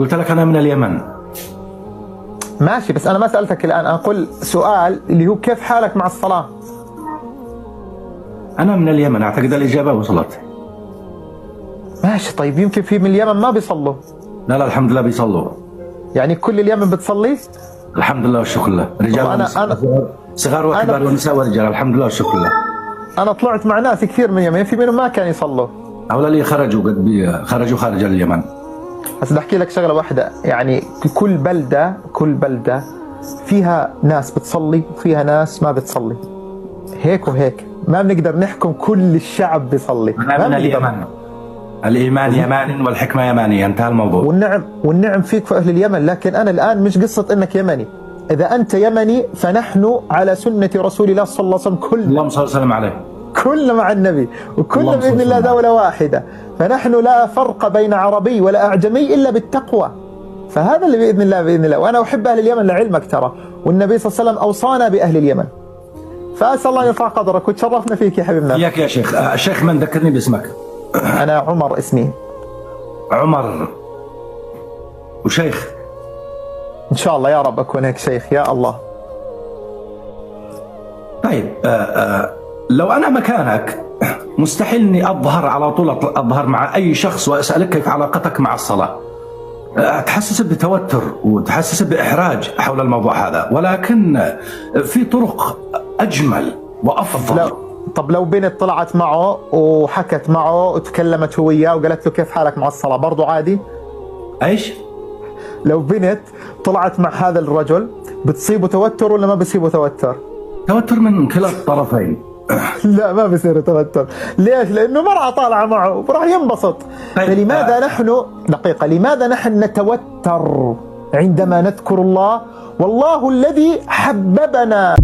قلت لك أنا من اليمن. ماشي، بس أنا ما سألتك الآن، أنا أقول سؤال اللي هو كيف حالك مع الصلاة؟ أنا من اليمن، أعتقد الإجابة وصلت. ماشي، طيب يمكن في من اليمن ما بيصلوا. لا لا الحمد لله بيصلوا. يعني كل اليمن بتصلي؟ الحمد لله والشكر لله، رجال ونساء، صغار وكبار ونساء ورجال، الحمد لله والشكر لله. أنا طلعت مع ناس كثير من اليمن، في منهم ما كانوا يصلوا. هؤلاء اللي خرجوا خرجوا خارج اليمن. بس بدي أحكي لك شغلة واحدة، يعني كل بلدة فيها ناس بتصلي وفيها ناس ما بتصلي، هيك وهيك، ما بنقدر نحكم كل الشعب بيصلي. أنا من اليمن، الإيمان يمان والحكمة يمانية، انتهى الموضوع. والنعم فيك في أهل اليمن، لكن أنا الآن مش قصة إنك يمني. إذا أنت يمني فنحن على سنة رسول الله صلى الله عليه وسلم، اللهم صل وسلم عليه، كلنا مع النبي وكلنا بإذن الله دولة واحدة، فنحن لا فرق بين عربي ولا أعجمي إلا بالتقوى. فهذا اللي بإذن الله. وأنا أحب أهل اليمن لعلمك ترى، والنبي صلى الله عليه وسلم أوصانا بأهل اليمن، فأسأل الله أن يرفع قدرك، وتشرفنا فيك يا حبيبنا. إياك يا شيخ. الشيخ من؟ ذكرني باسمك. أنا عمر اسمي. عمر وشيخ؟ إن شاء الله يا رب أكون هيك شيخ، يا الله. طيب لو أنا مكانك مستحيل إني أظهر على طول، أظهر مع أي شخص وأسألك كيف علاقتك مع الصلاة. تحسس بتوتر وتحسس بإحراج حول الموضوع هذا، ولكن في طرق أجمل وأفضل. طب لو بنت طلعت معه وحكت معه وتكلمت هو وياه وقالت له كيف حالك مع الصلاة، برضو عادي؟ ايش؟ لو بنت طلعت مع هذا الرجل بتصيبه توتر ولا ما بصيبه توتر؟ توتر من كلا الطرفين. لا ما بصير توتر. ليش؟ لأنه مرأة طالعة معه وراح ينبسط. فلماذا نحن دقيقة، لماذا نحن نتوتر عندما نذكر الله؟ والله الذي حببنا